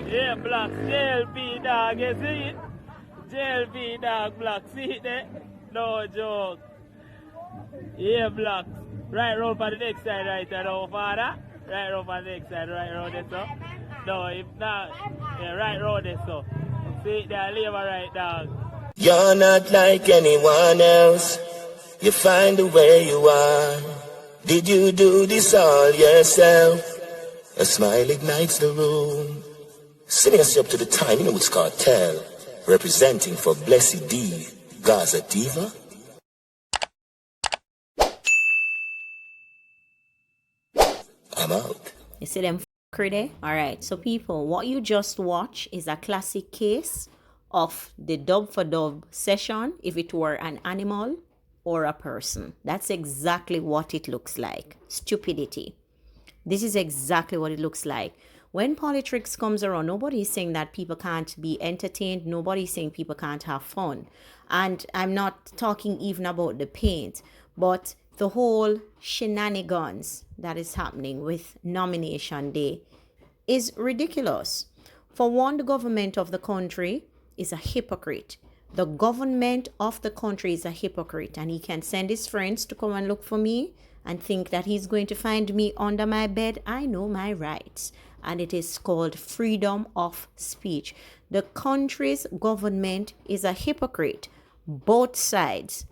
Yeah, Black, JLP dog, you see it? JLP dog, Black, see it there? No joke. Yeah, Black. Right round for the next side, right now, father. Right round for the next side, right round there, so. No, if not, yeah, right round there, so. See it there, leave right, dog. You're not like anyone else. You find the way you are. Did you do this all yourself? A smile ignites the room. Sending us up to the time, you know it's Kartel. Representing for Blessed D, Gaza Diva. I'm out. You see them there? Alright, so people, what you just watched is a classic case of the dub for dub session if it were an animal or a person. That's exactly what it looks like. Stupidity. This is exactly what it looks like. When politics comes around, nobody is saying that people can't be entertained. Nobody is saying people can't have fun. And I'm not talking even about the paint, but the whole shenanigans that is happening with nomination day is ridiculous. For one, the government of the country is a hypocrite. The government of the country is a hypocrite, and he can send his friends to come and look for me and think that he's going to find me under my bed. I know my rights, and it is called freedom of speech. The country's government is a hypocrite. Both sides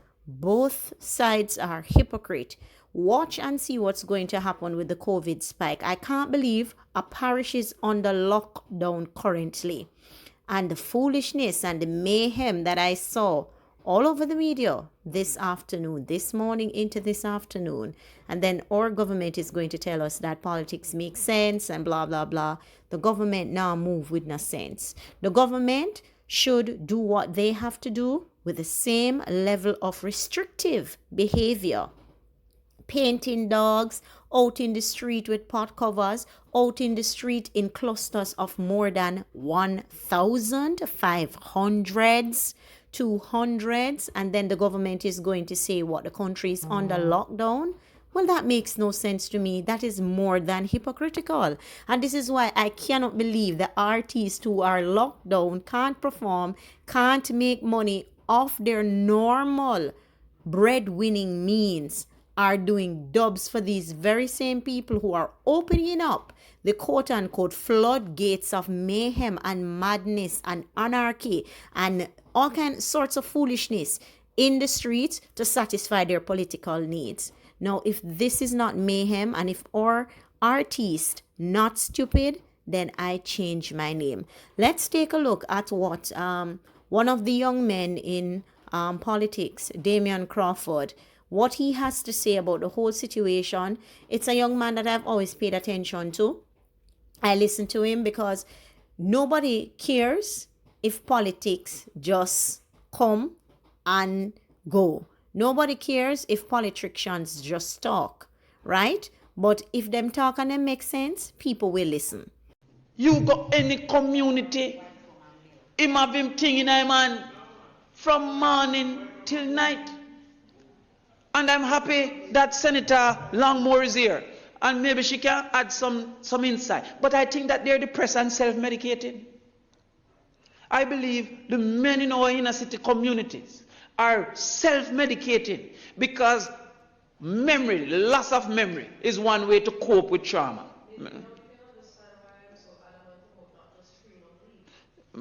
are hypocrite. Watch and see what's going to happen with the COVID spike. I can't believe a parish is under lockdown currently. And the foolishness and the mayhem that I saw all over the media this afternoon, this morning into this afternoon. And then our government is going to tell us that politics makes sense and blah, blah, blah. The government now move with no sense. The government should do what they have to do with the same level of restrictive behavior. Painting dogs out in the street with pot covers, out in the street in clusters of more than 1,000, 500s, 200s, and then the government is going to say what the country is under lockdown. Well, that makes no sense to me. That is more than hypocritical. And this is why I cannot believe the artists who are locked down can't perform, can't make money off their normal breadwinning means, are doing dubs for these very same people who are opening up the quote-unquote floodgates of mayhem and madness and anarchy and all kinds sorts of foolishness in the streets to satisfy their political needs. Now, if this is not mayhem and if our artists not stupid, then I change my name. Let's take a look at what one of the young men in politics, Damion Crawford, what he has to say about the whole situation. It's a young man that I've always paid attention to. I listen to him because nobody cares if politics just come and go. Nobody cares if politicians just talk, right? But if them talk and them make sense, people will listen. You got any community, him have him thing in him man from morning till night. And I'm happy that Senator Longmore is here. And maybe she can add some insight. But I think that they're depressed and self-medicating. I believe the men in our inner city communities are self-medicating because memory, loss of memory, is one way to cope with trauma.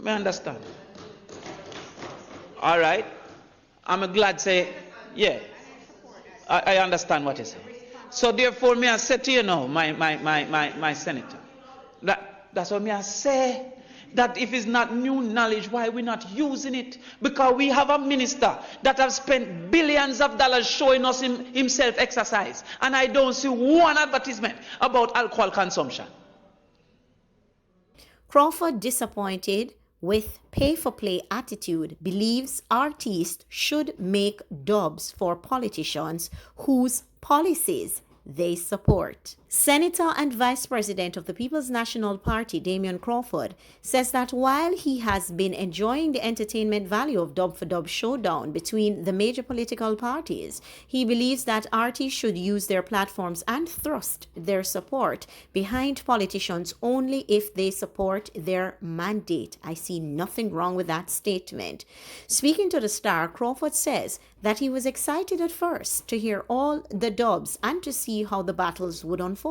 I understand. All right. I'm glad to say, yeah. I understand what you say. So therefore, me I say to you now, my senator, that's what me I say. That if it's not new knowledge, why we're not using it? Because we have a minister that has spent billions of dollars showing us himself exercise. And I don't see one advertisement about alcohol consumption. Crawford, disappointed with pay-for-play attitude, believes artists should make dubs for politicians whose policies they support. Senator and Vice President of the People's National Party, Damion Crawford, says that while he has been enjoying the entertainment value of dub for dub showdown between the major political parties, he believes that artists should use their platforms and thrust their support behind politicians only if they support their mandate. I see nothing wrong with that statement. Speaking to the Star, Crawford says that he was excited at first to hear all the dubs and to see how the battles would unfold.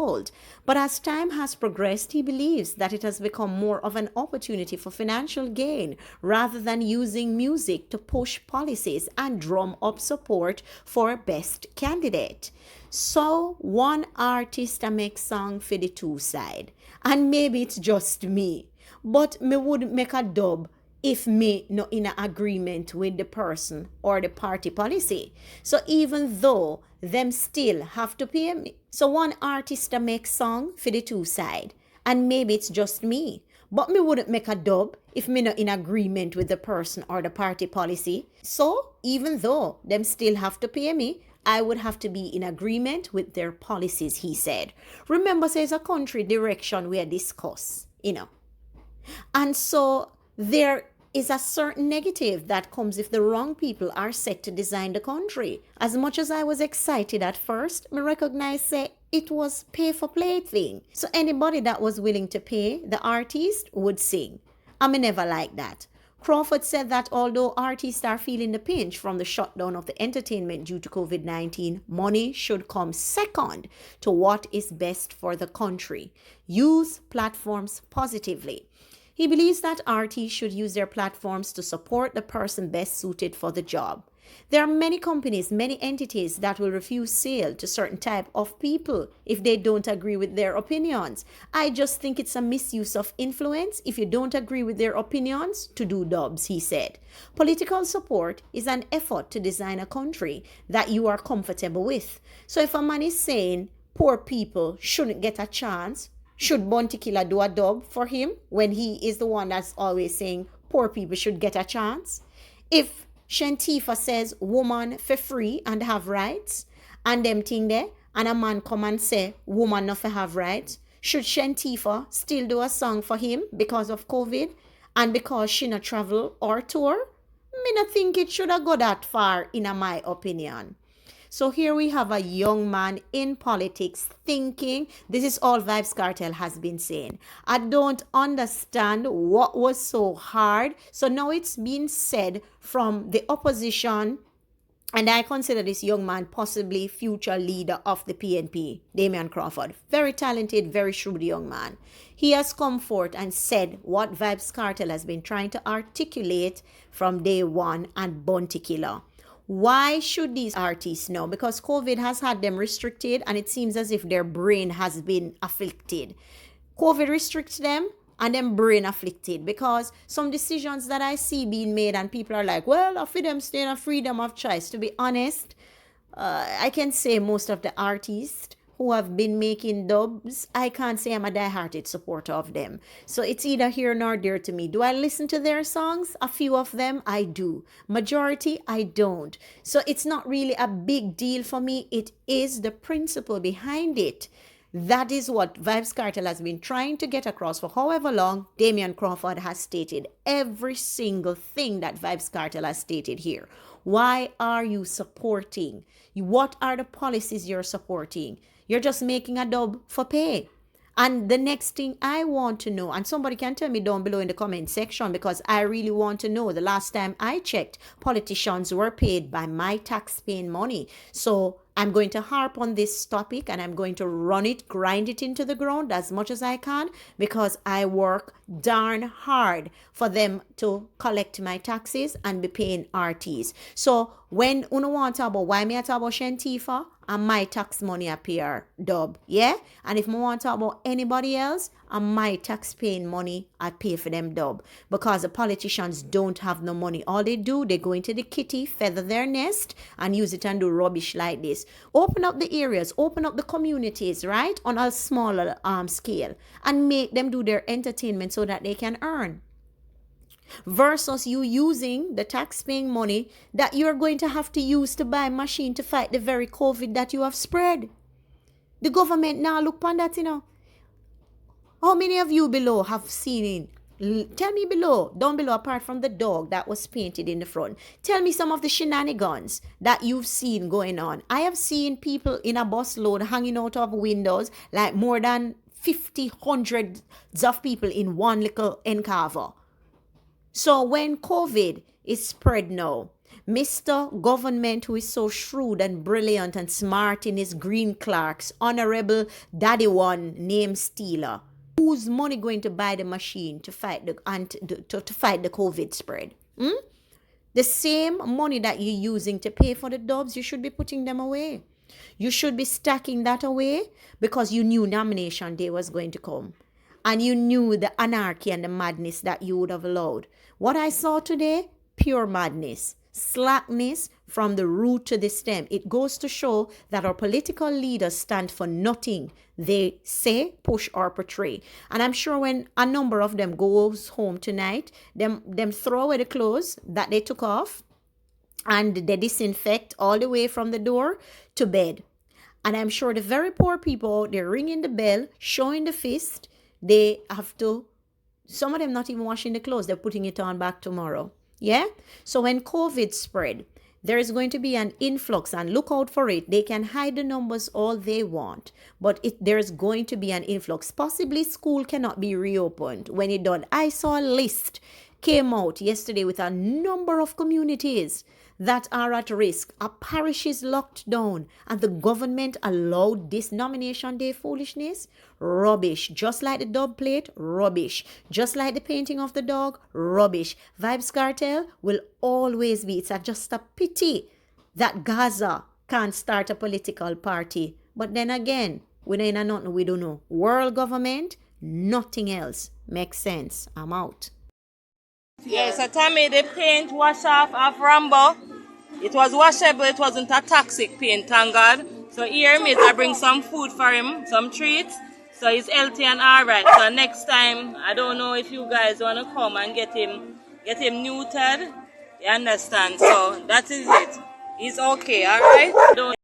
But as time has progressed, he believes that it has become more of an opportunity for financial gain rather than using music to push policies and drum up support for best candidate. So one artist a make song for the two side. And maybe it's just me, but me would make a dub if me no in a agreement with the person or the party policy. So even though them still have to pay me. So one artist a make song for the two side. And maybe it's just me. But me wouldn't make a dub if me not in agreement with the person or the party policy. So even though them still have to pay me, I would have to be in agreement with their policies, he said. Remember, says a country direction we discuss, And so there is a certain negative that comes if the wrong people are set to design the country. As much as I was excited at first, I recognize say it was pay for play thing. So anybody that was willing to pay, the artist would sing. I never like that. Crawford said that although artists are feeling the pinch from the shutdown of the entertainment due to COVID-19, money should come second to what is best for the country. Use platforms positively. He believes that artists should use their platforms to support the person best suited for the job. There are many companies, many entities that will refuse sale to certain type of people if they don't agree with their opinions. I just think it's a misuse of influence if you don't agree with their opinions to do dubs, he said. Political support is an effort to design a country that you are comfortable with. So if a man is saying poor people shouldn't get a chance, should Bounty Killa do a dub for him when he is the one that's always saying poor people should get a chance? If Shantifa says woman for free and have rights, and them thing there, and a man come and say woman not for have rights, should Shantifa still do a song for him because of COVID and because she not travel or tour? Me not think it should have go that far in my opinion. So here we have a young man in politics thinking, this is all Vybz Kartel has been saying. I don't understand what was so hard. So now it's been said from the opposition, and I consider this young man possibly future leader of the PNP, Damion Crawford. Very talented, very shrewd young man. He has come forth and said what Vybz Kartel has been trying to articulate from day one and Bounty Killa. Why should these artists know? Because COVID has had them restricted and it seems as if their brain has been afflicted. COVID restricts them and then brain afflicted because some decisions that I see being made and people are like, well, I feel them stay in a freedom of choice. To be honest, I can say most of the artists who have been making dubs, I can't say I'm a die-hearted supporter of them. So it's either here nor there to me. Do I listen to their songs? A few of them I do. Majority I don't. So it's not really a big deal for me. It is the principle behind it. That is what Vybz Kartel has been trying to get across for however long. Damion Crawford has stated every single thing that Vybz Kartel has stated here. Why are you supporting? What are the policies you're supporting? You're just making a dub for pay. And the next thing I want to know, and somebody can tell me down below in the comment section because I really want to know. The last time I checked, politicians were paid by my tax-paying money. So I'm going to harp on this topic and I'm going to run it, grind it into the ground as much as I can because I work darn hard for them to collect my taxes and be paying artists. So when you want to talk about why me I talk about Shantifa and my tax money appear dub, yeah? And if I want to talk about anybody else and my tax paying money, I pay for them dub because the politicians don't have no money. All they do, they go into the kitty, feather their nest and use it and do rubbish like this. Open up the areas, open up the communities, right? On a smaller scale and make them do their entertainment so that they can earn. Versus you using the tax-paying money that you're going to have to use to buy a machine to fight the very COVID that you have spread. The government now look upon that, you know. How many of you below have seen it? Tell me below, down below, apart from the dog that was painted in the front. Tell me some of the shenanigans that you've seen going on. I have seen people in a bus load hanging out of windows, like more than 50, hundreds of people in one little encarver. So when COVID is spread now, Mr. Government, who is so shrewd and brilliant and smart in his green clerks, Honorable Daddy One named Steeler, whose money going to buy the machine to fight the COVID spread? The same money that you're using to pay for the dubs, you should be putting them away. You should be stacking that away because you knew nomination day was going to come. And you knew the anarchy and the madness that you would have allowed. What I saw today, pure madness. Slackness from the root to the stem. It goes to show that our political leaders stand for nothing they say, push, or portray. And I'm sure when a number of them goes home tonight, them throw away the clothes that they took off and they disinfect all the way from the door to bed. And I'm sure the very poor people, they're ringing the bell, showing the fist. They have to, some of them not even washing the clothes, they're putting it on back tomorrow. Yeah? So when COVID spread, there is going to be an influx, and look out for it. They can hide the numbers all they want, but there's going to be an influx. Possibly school cannot be reopened when it done. I saw a list came out yesterday with a number of communities that are at risk. A parish is locked down and the government allowed this nomination day foolishness. Rubbish. Just like the dub plate, rubbish. Just like the painting of the dog, rubbish. Vybz Kartel will always be. It's just a pity that Gaza can't start a political party. But then again, we know nothing we don't know. World government, nothing else makes sense. I'm out. Yeah, so Tommy, the paint wash off of Rambo. It was washable, it wasn't a toxic paint, thank God. So here, mate, I bring some food for him, some treats. So he's healthy and alright. So next time, I don't know if you guys want to come and get him neutered. You understand? So that is it. He's okay, alright?